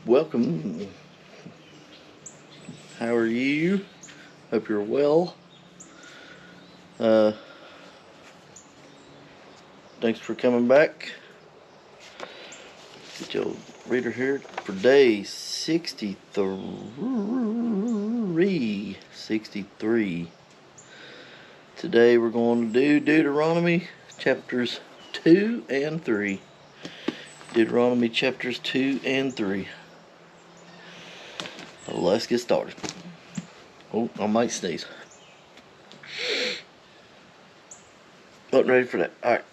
Welcome. How are you? Hope you're well. Thanks for coming back. Get your reader here for day 63. Today we're going to do Deuteronomy chapters 2 and 3. Deuteronomy chapters 2 and 3. Let's get started. Oh, I might sneeze. Wasn't ready for that. Alright.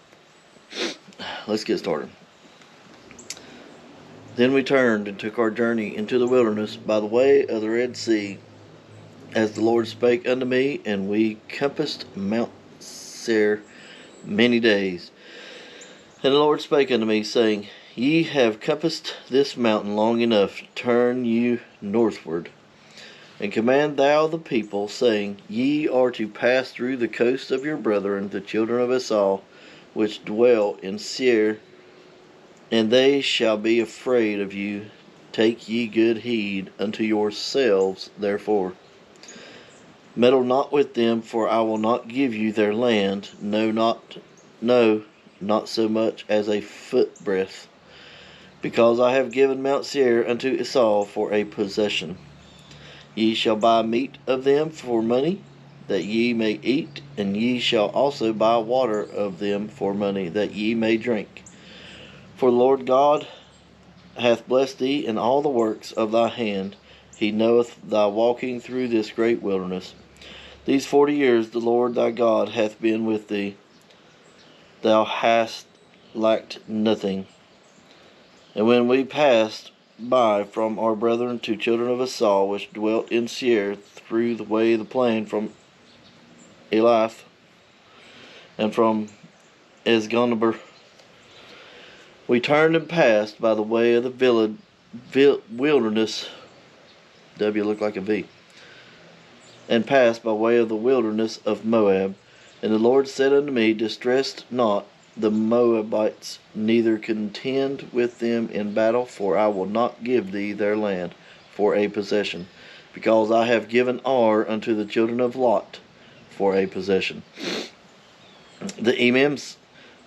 Let's get started. Then we turned and took our journey into the wilderness by the way of the Red Sea, as the Lord spake unto me, and we compassed Mount Seir many days. And the Lord spake unto me, saying, Ye have compassed this mountain long enough, turn you northward. And command thou the people, saying, Ye are to pass through the coast of your brethren, the children of Esau, which dwell in Seir, and they shall be afraid of you. Take ye good heed unto yourselves, therefore. Meddle not with them, for I will not give you their land, no, not so much as a footbreadth, because I have given Mount Seir unto Esau for a possession. Ye shall buy meat of them for money, that ye may eat, and ye shall also buy water of them for money, that ye may drink. For the Lord God hath blessed thee in all the works of thy hand. He knoweth thy walking through this great wilderness. These 40 years the Lord thy God hath been with thee. Thou hast lacked nothing. And when we passed by from our brethren to children of Esau, which dwelt in Seir, through the way of the plain from Elath and from Esgoneber, we turned and passed by the way of the wilderness. W looked like a V. And passed by way of the wilderness of Moab. And the Lord said unto me, Distress not the Moabites, neither contend with them in battle, for I will not give thee their land for a possession, because I have given Ar unto the children of Lot for a possession. The Emims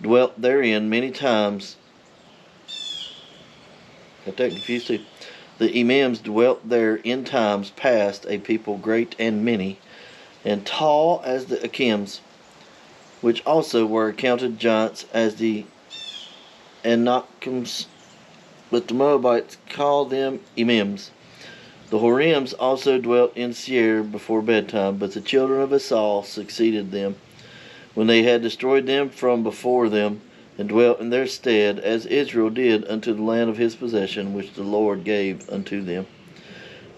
dwelt therein many times. Got that confused too. The Emims dwelt there in times past, a people great and many, and tall as the Akims, which also were accounted giants as the Anakims, but the Moabites called them Emims. The Horims also dwelt in Seir before bedtime, but the children of Esau succeeded them, when they had destroyed them from before them, and dwelt in their stead, as Israel did unto the land of his possession, which the Lord gave unto them.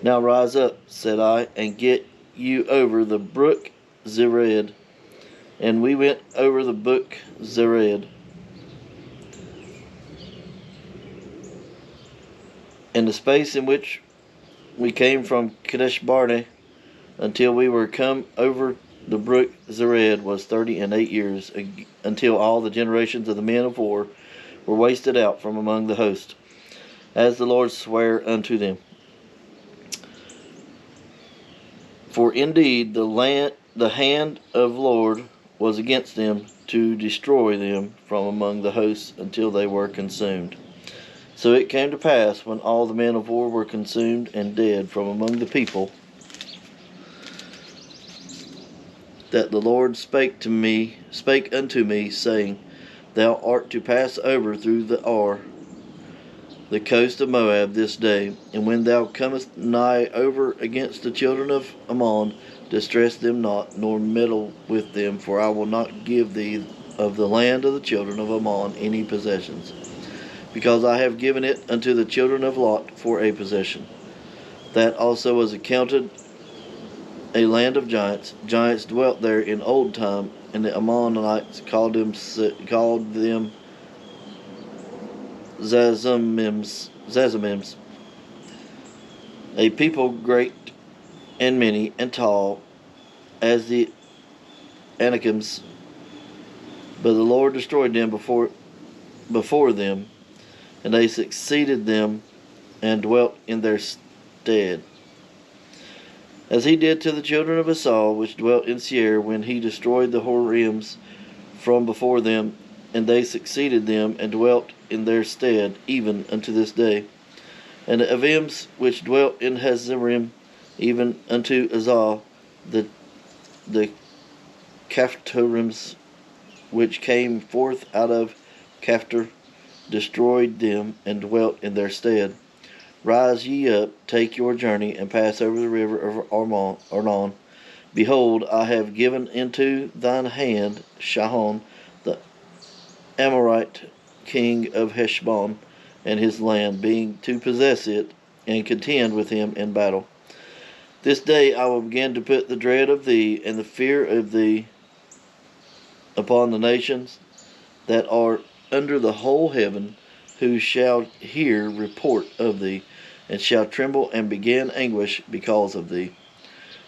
Now rise up, said I, and get you over the brook Zered. And we went over the brook Zered. And the space in which we came from Kadesh Barnea until we were come over the brook Zered was 38 years, until all the generations of the men of war were wasted out from among the host, as the Lord sware unto them. For indeed the hand of the Lord was against them to destroy them from among the hosts until they were consumed. So it came to pass, when all the men of war were consumed and dead from among the people, that the Lord spake unto me, saying, Thou art to pass over through the Ar, the coast of Moab, this day, and when thou comest nigh over against the children of Ammon, distress them not, nor meddle with them, for I will not give thee of the land of the children of Ammon any possessions, because I have given it unto the children of Lot for a possession. That also was accounted a land of giants. Giants dwelt there in old time, and the Ammonites called them Zazimims, a people great and many and tall as the Anakims. But the Lord destroyed them before them, and they succeeded them and dwelt in their stead. As he did to the children of Esau, which dwelt in Seir, when he destroyed the Horims from before them, and they succeeded them and dwelt in their stead, even unto this day. And the Avims, which dwelt in Hazerim, even unto Azal, the Caphtorims, which came forth out of Caphtor, destroyed them and dwelt in their stead. Rise ye up, take your journey, and pass over the river of Arnon. Behold, I have given into thine hand Sihon, the Amorite king of Heshbon, and his land, being to possess it, and contend with him in battle. This day I will begin to put the dread of thee and the fear of thee upon the nations that are under the whole heaven, who shall hear report of thee, and shall tremble and begin anguish because of thee.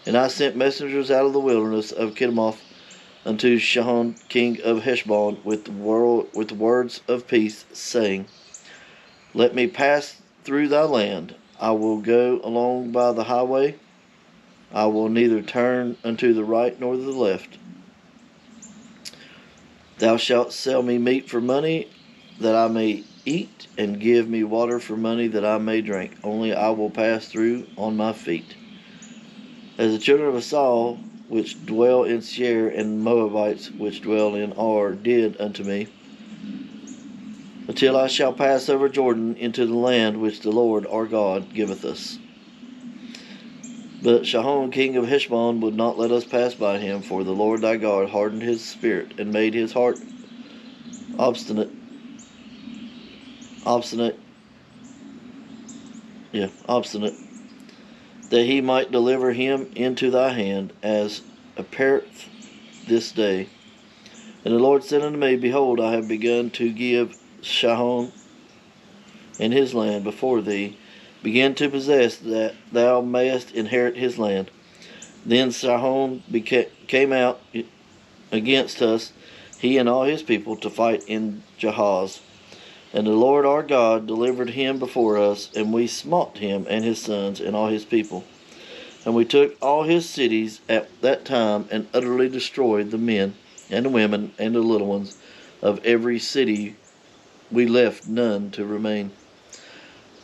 And I sent messengers out of the wilderness of Kedemoth unto Sihon king of Heshbon with words of peace, saying, Let me pass through thy land. I will go along by the highway. I will neither turn unto the right nor the left. Thou shalt sell me meat for money, that I may eat, and give me water for money, that I may drink. Only I will pass through on my feet. As the children of Esau, which dwell in Seir, and Moabites, which dwell in Ar, did unto me, until I shall pass over Jordan into the land which the Lord our God giveth us. But Sihon king of Heshbon would not let us pass by him, for the Lord thy God hardened his spirit, and made his heart obstinate, that he might deliver him into thy hand, as appeareth this day. And the Lord said unto me, Behold, I have begun to give Sihon and his land before thee. Begin to possess, that thou mayest inherit his land. Then Sihon came out against us, he and all his people, to fight in Jahaz. And the Lord our God delivered him before us, and we smote him and his sons and all his people. And we took all his cities at that time, and utterly destroyed the men and the women and the little ones of every city. We left none to remain.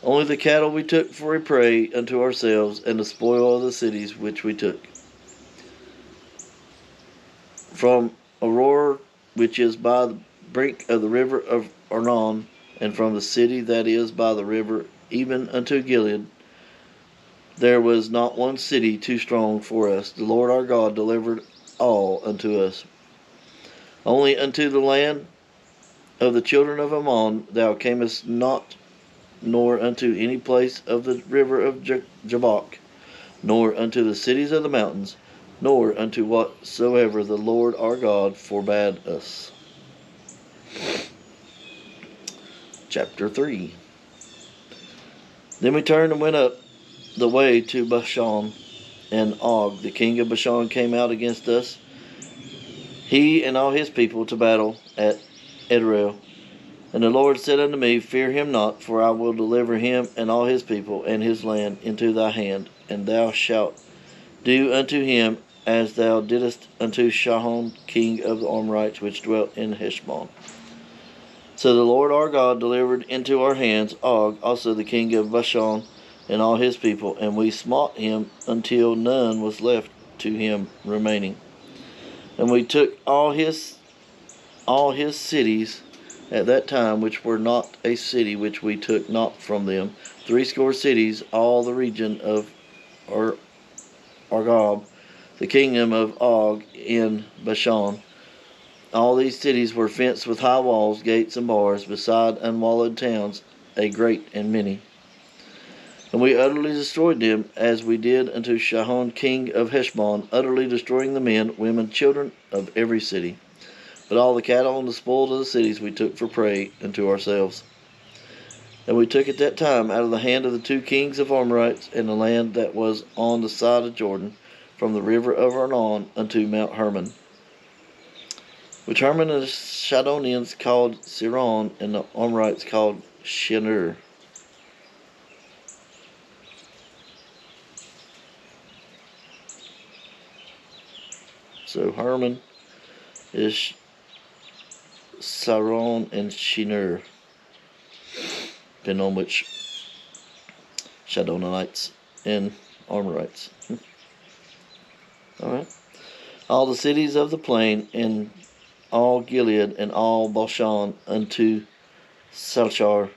Only the cattle we took for a prey unto ourselves, and the spoil of the cities which we took. From Aurora, which is by the brink of the river of Arnon, and from the city that is by the river, even unto Gilead, there was not one city too strong for us. The Lord our God delivered all unto us. Only unto the land of the children of Ammon thou camest not, nor unto any place of the river of Jabbok, nor unto the cities of the mountains, nor unto whatsoever the Lord our God forbade us. Chapter 3. Then we turned and went up the way to Bashan, and Og, the king of Bashan, came out against us, he and all his people, to battle at Edrei. And the Lord said unto me, Fear him not, for I will deliver him and all his people and his land into thy hand, and thou shalt do unto him as thou didst unto Sihon king of the Amorites, which dwelt in Heshbon. So the Lord our God delivered into our hands Og, also the king of Bashan, and all his people, and we smote him until none was left to him remaining. And we took all his cities at that time, which were not a city which we took not from them, 80 cities, all the region of Argob, the kingdom of Og in Bashan. All these cities were fenced with high walls, gates, and bars, beside unwalled towns, a great and many. And we utterly destroyed them, as we did unto Sihon king of Heshbon, utterly destroying the men, women, children of every city. But all the cattle and the spoils of the cities we took for prey unto ourselves. And we took at that time out of the hand of the 2 kings of Amorites in the land that was on the side of Jordan, from the river of Arnon unto Mount Hermon, which Hermon and the Shadonians called Siron, and the Amorites called Shinur. So Hermon is Siron and Shinur, depending on which Shadonites and Amorites. Alright. All the cities of the plain, and all Gilead, and all Bashan, unto Salchar,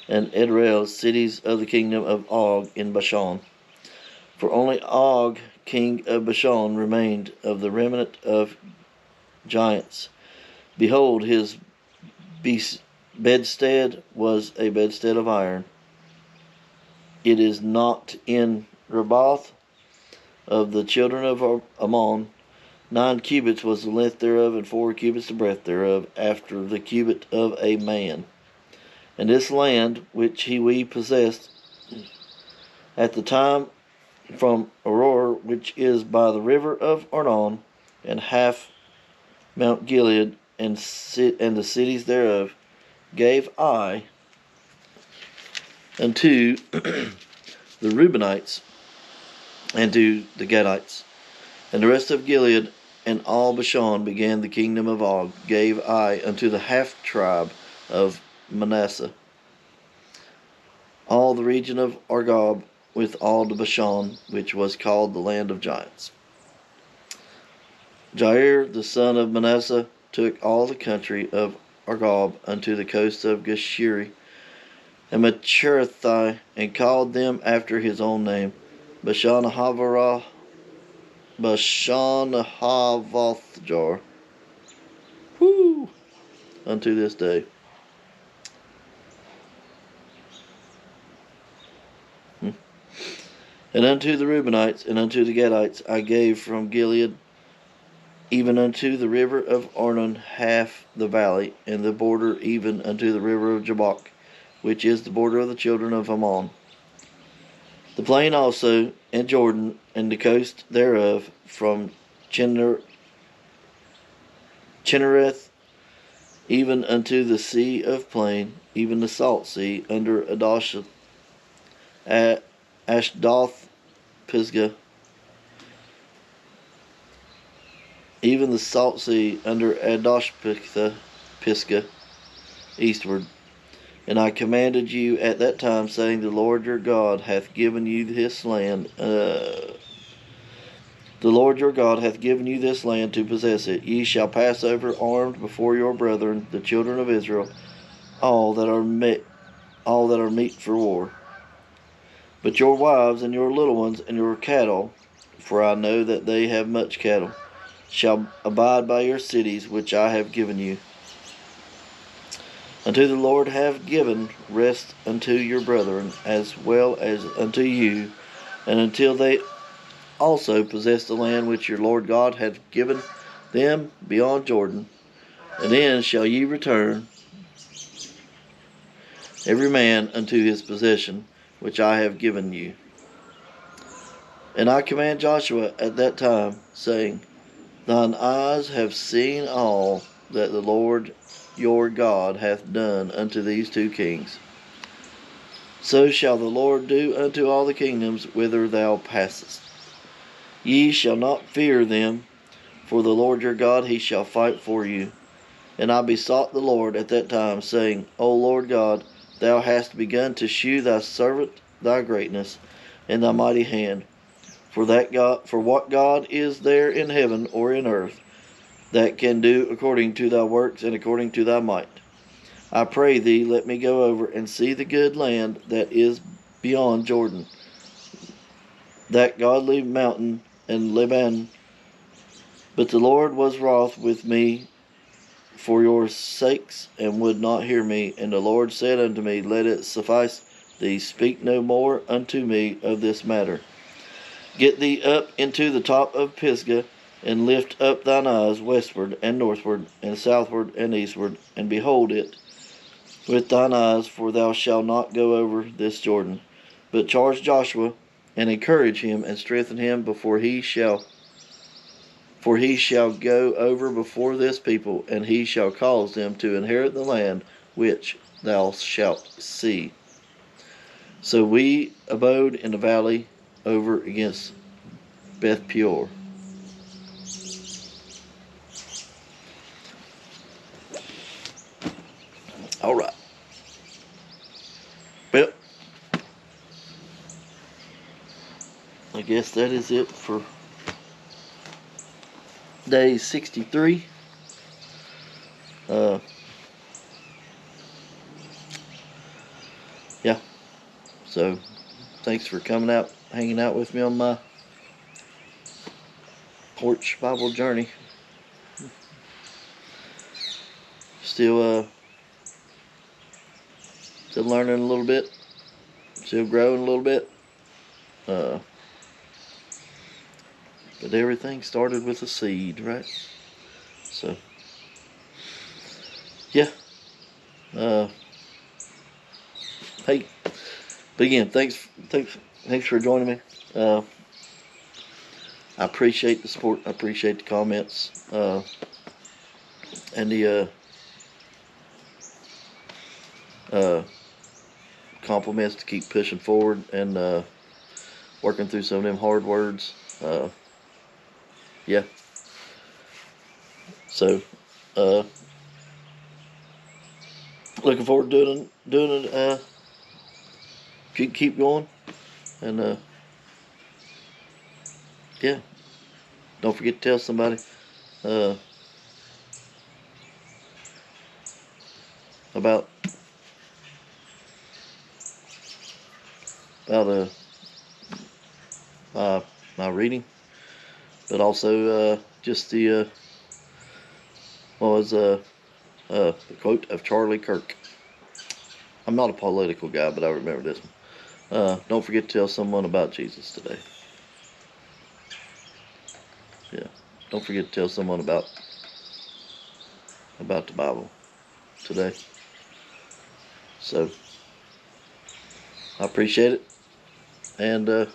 and Edrei, cities of the kingdom of Og in Bashan. For only Og, king of Bashan, remained of the remnant of giants. Behold, his bedstead was a bedstead of iron. It is not in Rabath of the children of Ammon. 9 cubits was the length thereof, and 4 cubits the breadth thereof, after the cubit of a man. And this land which we possessed at the time from Aurora, which is by the river of Arnon, and half Mount Gilead, and the cities thereof, gave I unto the Reubenites, and to the Gadites. And the rest of Gilead and all Bashan began the kingdom of Og, gave I unto the half tribe of Manasseh. All the region of Argob, with all the Bashan, which was called the land of giants. Jair, the son of Manasseh, took all the country of Argob unto the coast of Geshuri, and Macherathai, and called them after his own name, Bashan-Havothjar, unto this day. And unto the Reubenites and unto the Gadites I gave from Gilead, even unto the river of Arnon, half the valley, and the border even unto the river of Jabbok, which is the border of the children of Ammon. The plain also, and Jordan, and the coast thereof, from Chinnereth even unto the sea of plain, even the salt sea, under Ashdoth Pisgah, even the salt sea under Pisgah, eastward. And I commanded you at that time, saying, the Lord your God hath given you this land. The Lord your God hath given you this land to possess it. Ye shall pass over armed before your brethren, the children of Israel, all that are meet for war. But your wives and your little ones and your cattle, for I know that they have much cattle, shall abide by your cities which I have given you. Unto the Lord have given rest unto your brethren, as well as unto you, and until they also possess the land which your Lord God hath given them beyond Jordan. And then shall ye return, every man unto his possession, which I have given you. And I command Joshua at that time, saying, thine eyes have seen all that the Lord your God hath done unto these 2 kings. So shall the Lord do unto all the kingdoms whither thou passest. Ye shall not fear them, for the Lord your God, he shall fight for you. And I besought the Lord at that time, saying, O Lord God, thou hast begun to shew thy servant thy greatness and thy mighty hand. For what God is there in heaven or in earth that can do according to thy works and according to thy might? I pray thee, let me go over and see the good land that is beyond Jordan, that godly mountain and Lebanon. But the Lord was wroth with me for your sakes, and would not hear me. And the Lord said unto me, let it suffice thee, speak no more unto me of this matter. Get thee up into the top of Pisgah, and lift up thine eyes westward and northward and southward and eastward, and behold it with thine eyes, for thou shalt not go over this Jordan. But charge Joshua, and encourage him, and strengthen him, for he shall go over before this people, and he shall cause them to inherit the land which thou shalt see. So we abode in the valley over against Beth Peor. All right. Well, I guess that is it for day 63. Yeah. So, thanks for coming out, hanging out with me on my Porch Bible journey. Still learning a little bit. Still growing a little bit. But everything started with a seed, right? So, yeah. Hey, but again, thanks for joining me. I appreciate the support. I appreciate the comments, and the compliments to keep pushing forward and working through some of them hard words. Yeah. So, looking forward to doing it. Keep going, and yeah. Don't forget to tell somebody about my reading, but also just the the quote of Charlie Kirk. I'm not a political guy, but I remember this one. Don't forget to tell someone about Jesus today. Yeah. Don't forget to tell someone about the Bible today. So, I appreciate it. And,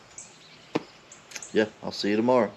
yeah, I'll see you tomorrow.